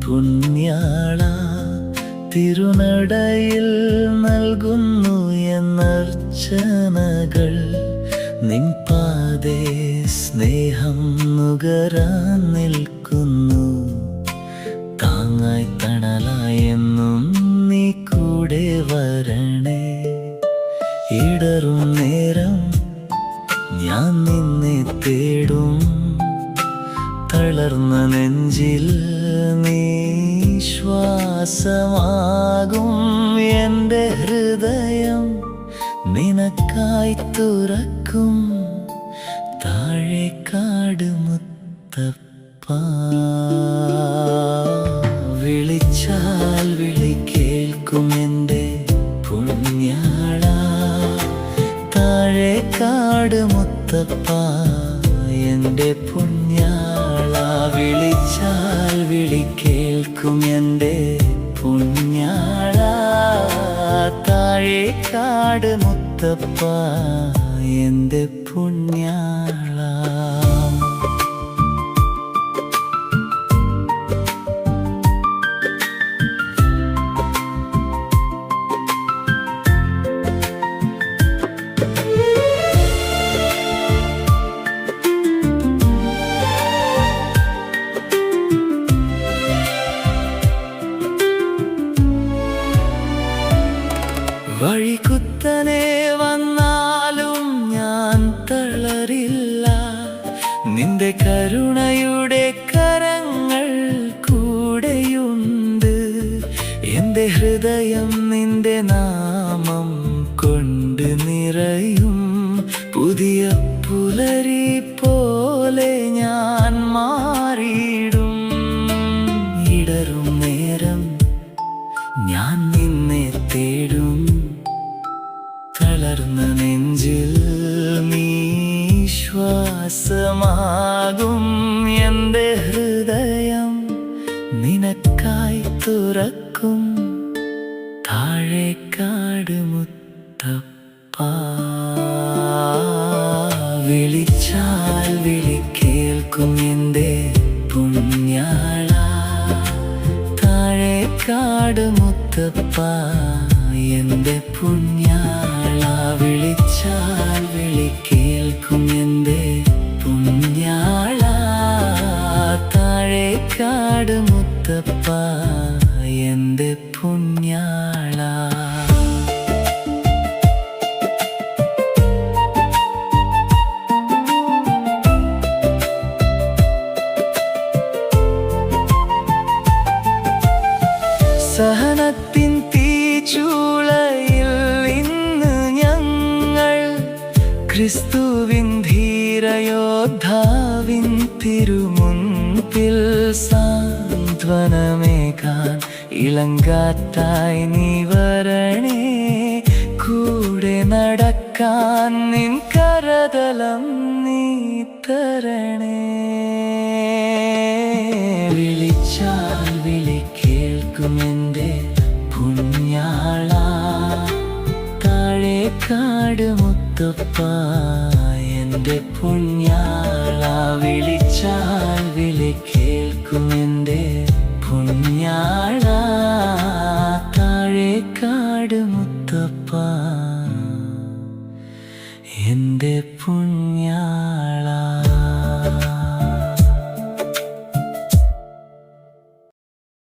പുണ്യാള തിരുനടയിൽ നൽകുന്നു എന്നർച്ചനകൾ. നിൻ പാദേ സ്നേഹം നുകരാൻ നിൽക്കുന്നു. താങ്ങായി തണലായെന്നും നീ കൂടെ വരണേ. ഇടറും നേരം ഞാൻ നിന്നെ തേടും. തളർന്ന നെഞ്ചിൽ നീ ശ്വാസമാകും. എൻ്റെ ഹൃദയം നിനക്കായി തുറക്കും. താഴേക്കാട് മുത്തപ്പ വിളിച്ചാൽ വിളി കേൾക്കും എൻ്റെ പുണ്യാള. താഴേക്കാട് മുത്തപ്പ എൻ്റെ പുണ്യാള. വിളിച്ചാൽ വിളി കേൾക്കും എൻ്റെ പുണ്യാള. താഴേക്കാട് മുത്തപ്പ എൻ്റെ പുണ്യാള. വഴികുത്തനെ വന്നാലും ഞാൻ തളരില്ല. നിന്റെ കരുണയുടെ കരങ്ങൾ കൂടെയുണ്ട്. എൻ്റെ ഹൃദയം നിന്റെ നാമം കൊണ്ട് നിറയും. പുതിയ പുലരി പോലെ ഞാൻ മാറിയിടും. ഇടറും നേരം ഞാൻ നിന്നെ തേടും. തളർന്ന നെഞ്ചിൽ നീ ശ്വാസമാകും. എൻ്റെ ഹൃദയം നിനക്കായി തുറക്കും. താഴേക്കാട് മുത്തപ്പ വിളിച്ചാൽ വിളി കേൾക്കും എൻ്റെ പുണ്യാള. താഴേക്കാട് മുത്തപ്പ എൻ്റെ പുണ്യാള. വിളിച്ചാൽ വിളി കേൾക്കും എൻ്റെ പുണ്യാള. താഴേക്കാട് മുത്തപ്പ എൻ്റെ പുണ്യാള. സഹനത്തിൻ തീച്ചൂളയിൽ ഇന്ന് ഞങ്ങൾ ക്രിസ്തുവിൻ ധീരയോദ്ധാവിൻ തിരുമുൻപിൽ സാന്ത്വനമേകാൻ ഇളങ്കാറ്റായി നീ വരണേ. കൂടെ നടക്കാൻ നിൻ കരതലം നീ തരണേ. വിളിച്ചാൽ വിളി കേൾക്കും എൻ്റെ പുണ്യാള. താഴേക്കാട് മുത്തപ്പ എൻ്റെ പുണ്യാള. വിളിച്ചാൽ വിളി കേൾക്കും എൻ്റെ പുണ്യാള. താഴേക്കാട് മുത്തപ്പ എൻ്റെ പുണ്യാള.